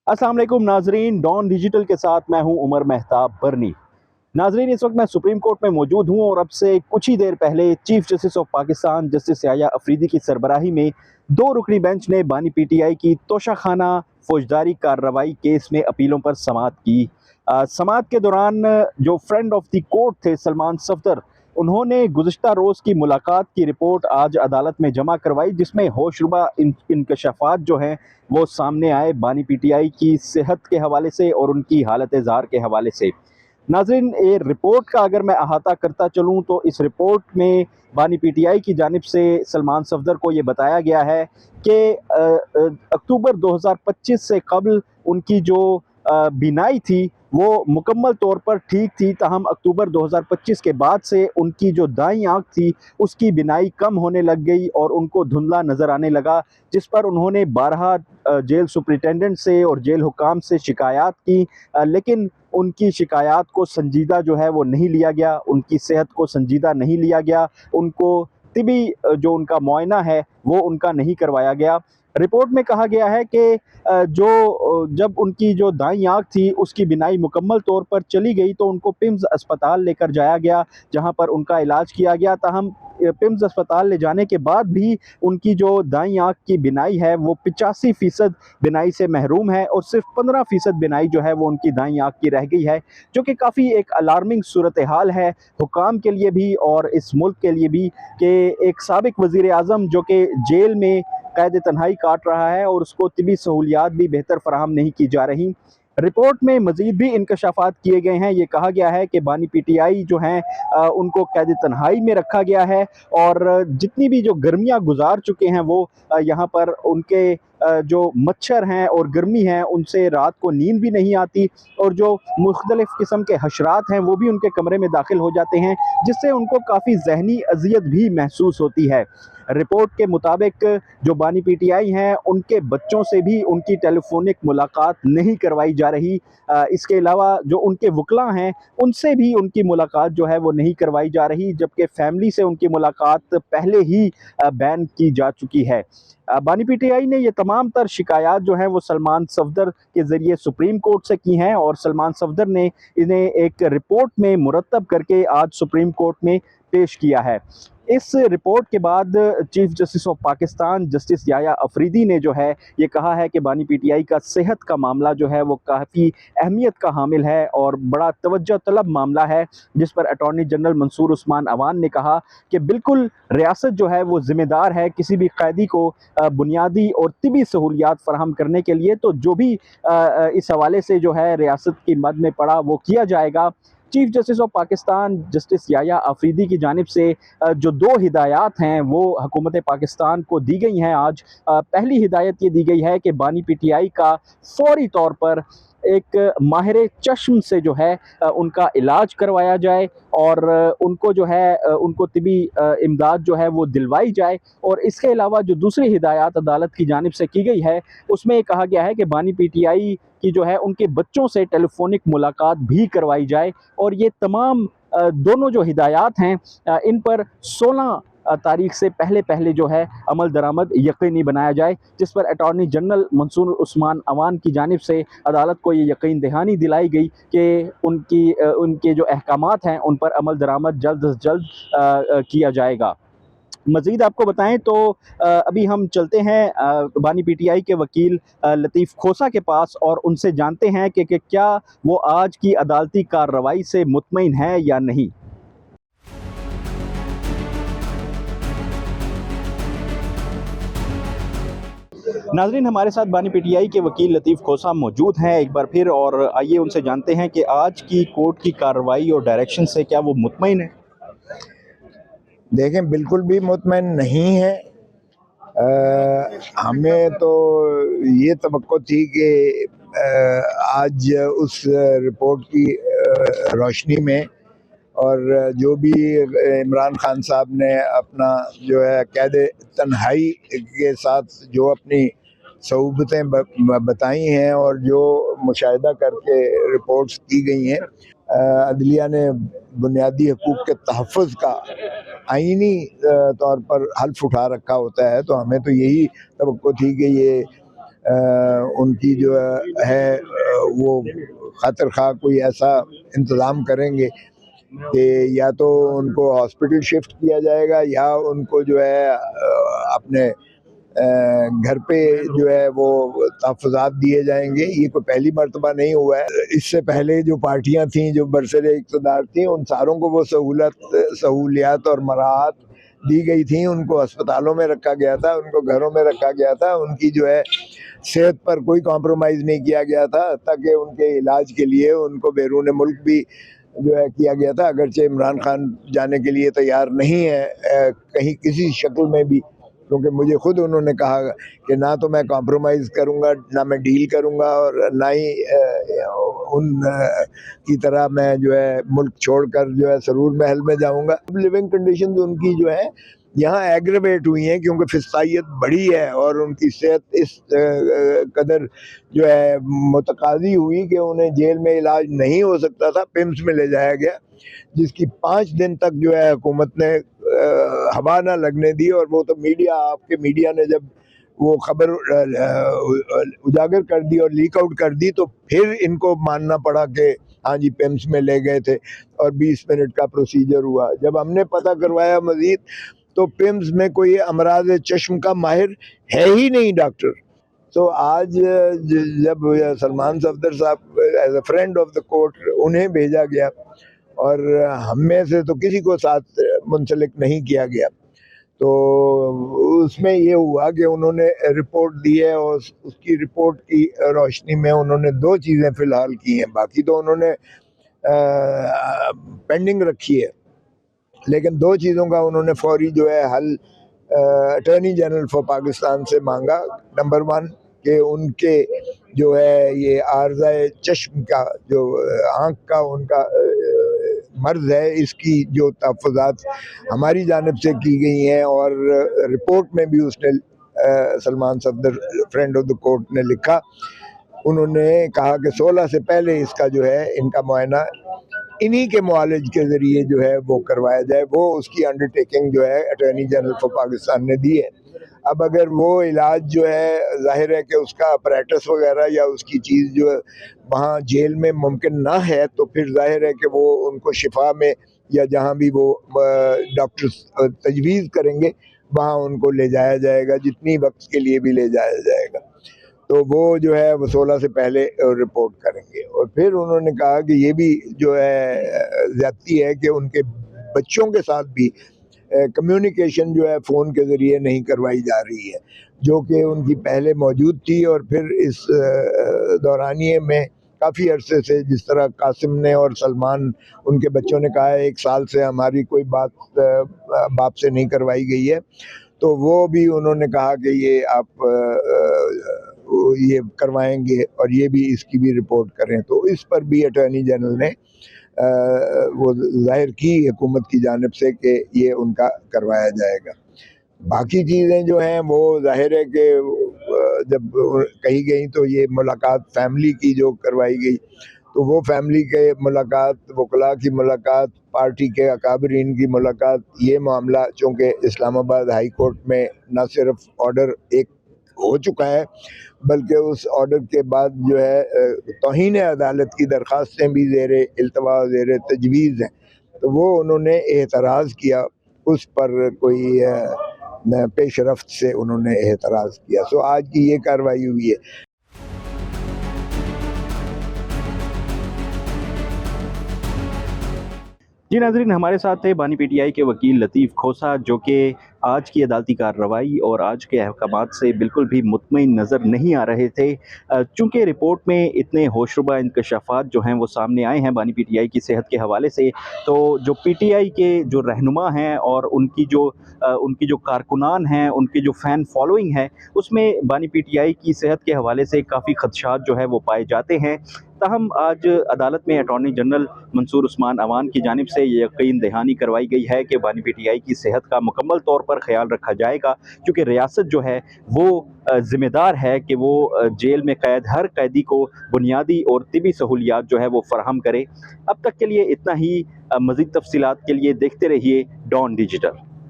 अस्सलाम वालेकुम नाजरीन, डॉन डिजिटल के साथ मैं हूं उमर मेहताब बरनी। नाजरीन, इस वक्त मैं सुप्रीम कोर्ट में मौजूद हूं और अब से कुछ ही देर पहले chief justice of Pakistan justice Yahya Afridi की सरबराही में 2 रुकनी बेंच ने बानी पीटीआई की तोशाखाना फौजदारी कार्रवाई केस में अपीलों पर समाअत की। समाअत के दौरान जो फ्रेंड ऑफ द कोर्ट थे सलमान सफदर, उन्होंने गुज़िश्ता रोज़ की मुलाकात की रिपोर्ट आज अदालत में जमा करवाई, जिसमें होशरुबा इंकशाफात जो हैं वो सामने आए बानी पीटीआई की सेहत के हवाले से और उनकी हालत ज़ार के हवाले से। नाज़रीन, ये रिपोर्ट का अगर मैं अहाता करता चलूँ तो इस रिपोर्ट में बानी पीटीआई की जानिब से सलमान सफदर को ये बताया गया है कि अक्टूबर 2025 से कबल उनकी जो बीनाई थी वो मुकम्मल तौर पर ठीक थी, ताहम अक्टूबर 2025 के बाद से उनकी जो दाईं आँख थी उसकी बीनाई कम होने लग गई और उनको धुंधला नज़र आने लगा, जिस पर उन्होंने 12 जेल सुपरिटेंडेंट से और जेल हुकाम से शिकायत की, लेकिन उनकी शिकायत को संजीदा जो है वो नहीं लिया गया, उनकी सेहत को संजीदा नहीं लिया गया, उनको तिबी जो उनका मुआयना है वो उनका नहीं करवाया गया। रिपोर्ट में कहा गया है कि जब उनकी जो दाईं आँख थी उसकी बीनाई मुकम्मल तौर पर चली गई तो उनको पिम्स अस्पताल लेकर जाया गया, जहां पर उनका इलाज किया गया। ताहम पिम्स अस्पताल ले जाने के बाद भी उनकी जो दाईं आँख की बीनाई है वो 85% बीनाई से महरूम है और सिर्फ 15% बीनाई जो है वो उनकी दाईं आँख की रह गई है, जो कि काफ़ी एक अलार्मिंग सूरत हाल है हुकाम के लिए भी और इस मुल्क के लिए भी, कि एक साबिक वज़ीर आज़म जो कि जेल में कैद तन्हाई काट रहा है और उसको तिबी सहूलियात भी बेहतर फराहम नहीं की जा रही। रिपोर्ट में मज़ीद भी इंकशाफात किए गए हैं। ये कहा गया है कि बानी पीटीआई जो हैं उनको कैद तन्हाई में रखा गया है और जितनी भी जो गर्मियाँ गुजार चुके हैं वो यहाँ पर उनके जो मच्छर हैं और गर्मी है उनसे रात को नींद भी नहीं आती और जो मुख्तलिफ़ किस्म के हशरात हैं वो भी उनके कमरे में दाखिल हो जाते हैं, जिससे उनको काफ़ी जहनी अजियत भी महसूस होती है। रिपोर्ट के मुताबिक जो बानी पीटीआई हैं उनके बच्चों से भी उनकी टेलीफोनिक मुलाकात नहीं करवाई जा रही। इसके अलावा जो उनके वकला हैं उनसे भी उनकी मुलाकात जो है वो नहीं करवाई जा रही, जबकि फैमिली से उनकी मुलाकात पहले ही बैन की जा चुकी है। बानी पीटीआई ने ये तमाम तर शिकायत जो हैं वो सलमान सफदर के ज़रिए सुप्रीम कोर्ट से की हैं और सलमान सफदर ने इन्हें एक रिपोर्ट में मुरतब करके आज सुप्रीम कोर्ट में पेश किया है। इस रिपोर्ट के बाद chief justice of Pakistan justice Yahya Afridi ने जो है ये कहा है कि बानी पीटीआई का सेहत का मामला जो है वो काफ़ी अहमियत का हामिल है और बड़ा तवज्जो तलब मामला है, जिस पर अटॉर्नी जनरल मंसूर उस्मान अवान ने कहा कि बिल्कुल रियासत जो है वो ज़िम्मेदार है किसी भी कैदी को बुनियादी और तिबी सहूलियात फराहम करने के लिए, तो जो भी इस हवाले से जो है रियासत की मद में पड़ा वो किया जाएगा। Chief justice of Pakistan justice Yahya Afridi की जानिब से जो 2 हिदायत हैं वो हुकूमत पाकिस्तान को दी गई हैं आज। पहली हिदायत ये दी गई है कि बानी पीटीआई का फौरी तौर पर एक माहिर चश्म से जो है उनका इलाज करवाया जाए और उनको जो है उनको तिबी इमदाद जो है वो दिलवाई जाए। और इसके अलावा जो दूसरी हिदायत अदालत की जानिब से की गई है उसमें कहा गया है कि बानी पीटीआई की जो है उनके बच्चों से टेलीफोनिक मुलाकात भी करवाई जाए और ये तमाम दोनों जो हिदायत हैं इन पर 16 तारीख से पहले जो है अमल दरामद यकीनी बनाया जाए, जिस पर अटॉर्नी जनरल मंसूर उस्मान अवान की जानिब से अदालत को ये यकीन दहानी दिलाई गई कि उनके जो अहकामात हैं उन पर अमल दरामद जल्द से जल्द किया जाएगा। मज़ीद आपको बताएं तो अभी हम चलते हैं बानी पीटीआई के वकील लतीफ़ खोसा के पास और उनसे जानते हैं कि क्या वो आज की अदालती कार्रवाई से मुतमईन है या नहीं। नाज़रीन, हमारे साथ बानी पीटीआई के वकील लतीफ़ खोसा मौजूद हैं एक बार फिर, और आइए उनसे जानते हैं कि आज की कोर्ट की कार्रवाई और डायरेक्शन से क्या वो मुतमईन है। देखें, बिल्कुल भी मुतमईन नहीं है। हमें तो ये तवक्को थी कि आज उस रिपोर्ट की रोशनी में और जो भी इमरान खान साहब ने अपना जो है कैद तन्हाई के साथ जो अपनी सऊबतें बताई हैं और जो मुशाहिदा करके रिपोर्ट्स की गई हैं, अदलिया ने बुनियादी हकूक़ के तहफ़्फ़ुज़ का आईनी तौर पर हल्फ उठा रखा होता है। तो हमें तो यही तवक्को थी कि ये ان کی جو ہے وہ خاطر خواہ کوئی ایسا انتظام کریں گے کہ یا تو ان کو ہاسپٹل شفٹ کیا جائے گا یا ان کو جو ہے اپنے گھر پہ جو ہے وہ تحفظات دیے جائیں گے. یہ کوئی پہلی مرتبہ نہیں ہوا ہے. اس سے پہلے جو پارٹیاں تھیں جو برسر اقتدار تھیں ان ساروں کو وہ سہولیات اور مراحت دی گئی تھیں. ان کو اسپتالوں میں رکھا گیا تھا, ان کو گھروں میں رکھا گیا تھا, ان کی جو ہے صحت پر کوئی کمپرومائز نہیں کیا گیا تھا, تاکہ ان کے علاج کے لیے ان کو بیرون ملک بھی جو ہے کیا گیا تھا. اگرچہ عمران خان جانے کے لیے تیار نہیں ہے کہیں کسی شکل میں بھی, کیونکہ مجھے خود انہوں نے کہا کہ نہ تو میں کمپرومائز کروں گا, نہ میں ڈیل کروں گا, اور نہ ہی ان کی طرح میں جو ہے ملک چھوڑ کر جو ہے سرور محل میں جاؤں گا. لیونگ کنڈیشنز ان کی جو ہے یہاں ایگریویٹ ہوئی ہیں کیونکہ فسطائیت بڑھی ہے اور ان کی صحت اس قدر جو ہے متقاضی ہوئی کہ انہیں جیل میں علاج نہیں ہو سکتا تھا, پمس میں لے جایا گیا, جس کی 5 دن تک جو ہے حکومت نے ہوا نہ لگنے دی. اور وہ تو میڈیا, آپ کے میڈیا نے جب وہ خبر اجاگر کر دی اور لیک آؤٹ کر دی تو پھر ان کو ماننا پڑا کہ ہاں جی پمس میں لے گئے تھے اور 20 منٹ کا پروسیجر ہوا. جب ہم نے پتہ کروایا مزید تو پمس میں کوئی امراض چشم کا ماہر ہے ہی نہیں ڈاکٹر. تو آج جب سلمان صفدر صاحب as a friend of the court انہیں بھیجا گیا اور ہم میں سے تو کسی کو ساتھ منسلک نہیں کیا گیا, تو اس میں یہ ہوا کہ انہوں نے رپورٹ دی ہے اور اس کی رپورٹ کی روشنی میں انہوں نے 2 چیزیں فی الحال کی ہیں, باقی تو انہوں نے پینڈنگ رکھی ہے, لیکن 2 چیزوں کا انہوں نے فوری جو ہے حل اٹارنی جنرل فار پاکستان سے مانگا. نمبر 1 کہ ان کے جو ہے یہ عارضہ چشم کا جو آنکھ کا ان کا مرض ہے, اس کی جو تحفظات ہماری جانب سے کی گئی ہیں, اور رپورٹ میں بھی اس نے Salman Safdar friend of the court نے لکھا, انہوں نے کہا کہ 16 سے پہلے اس کا جو ہے ان کا معائنہ انہی کے معالج کے ذریعے جو ہے وہ کروایا جائے. وہ اس کی انڈر ٹیکنگ جو ہے اٹارنی جنرل فار پاکستان نے دی ہے. اب اگر وہ علاج جو ہے ظاہر ہے کہ اس کا اپریٹس وغیرہ یا اس کی چیز جو ہے وہاں جیل میں ممکن نہ ہے, تو پھر ظاہر ہے کہ وہ ان کو شفا میں یا جہاں بھی وہ ڈاکٹر تجویز کریں گے وہاں ان کو لے جایا جائے گا, جتنی وقت کے لیے بھی لے جایا جائے گا. تو وہ جو ہے وہ 16 سے پہلے رپورٹ کریں گے. اور پھر انہوں نے کہا کہ یہ بھی جو ہے زیادتی ہے کہ ان کے بچوں کے ساتھ بھی کمیونیکیشن جو ہے فون کے ذریعے نہیں کروائی جا رہی ہے, جو کہ ان کی پہلے موجود تھی. اور پھر اس دورانیے میں کافی عرصے سے, جس طرح قاسم نے اور سلمان ان کے بچوں نے کہا ہے 1 سال سے ہماری کوئی بات باپ سے نہیں کروائی گئی ہے, تو وہ بھی انہوں نے کہا کہ یہ آپ یہ کروائیں گے اور یہ بھی اس کی بھی رپورٹ کریں. تو اس پر بھی اٹارنی جنرل نے وہ ظاہر کی حکومت کی جانب سے کہ یہ ان کا کروایا جائے گا. باقی چیزیں جو ہیں وہ ظاہر ہے کہ جب کہی گئی تو یہ ملاقات فیملی کی جو کروائی گئی, تو وہ فیملی کے ملاقات, وکلاء کی ملاقات, پارٹی کے اکابرین کی ملاقات, یہ معاملہ چونکہ اسلام آباد ہائی کورٹ میں نہ صرف آرڈر ایک ہو چکا ہے بلکہ اس آرڈر کے بعد جو ہے توہین عدالت کی درخواستیں بھی زیر التوا زیر تجویز ہیں, تو وہ انہوں نے اعتراض کیا, اس پر کوئی پیش رفت سے انہوں نے اعتراض کیا. سو آج کی یہ کارروائی ہوئی ہے. جی ناظرین, ہمارے ساتھ تھے بانی پی ٹی آئی کے وکیل لطیف کھوسہ, جو کہ آج کی عدالتی کارروائی اور آج کے احکامات سے بالکل بھی مطمئن نظر نہیں آ رہے تھے, چونکہ رپورٹ میں اتنے ہوشربا انکشافات جو ہیں وہ سامنے آئے ہیں بانی پی ٹی آئی کی صحت کے حوالے سے. تو جو پی ٹی آئی کے جو رہنما ہیں اور ان کی جو کارکنان ہیں, ان کی جو فین فالوئنگ ہے, اس میں بانی پی ٹی آئی کی صحت کے حوالے سے کافی خدشات جو ہے وہ پائے جاتے ہیں. تاہم آج عدالت میں اٹارنی جنرل منصور عثمان اوان کی جانب سے یہ یقین دہانی کروائی گئی ہے کہ بانی پی ٹی آئی کی صحت کا مکمل طور پر خیال رکھا جائے گا, کیونکہ ریاست جو ہے وہ ذمہ دار ہے کہ وہ جیل میں قید ہر قیدی کو بنیادی اور طبی سہولیات جو ہے وہ فراہم کرے. اب تک کے لیے اتنا ہی. مزید تفصیلات کے لیے دیکھتے رہیے ڈان ڈیجیٹل.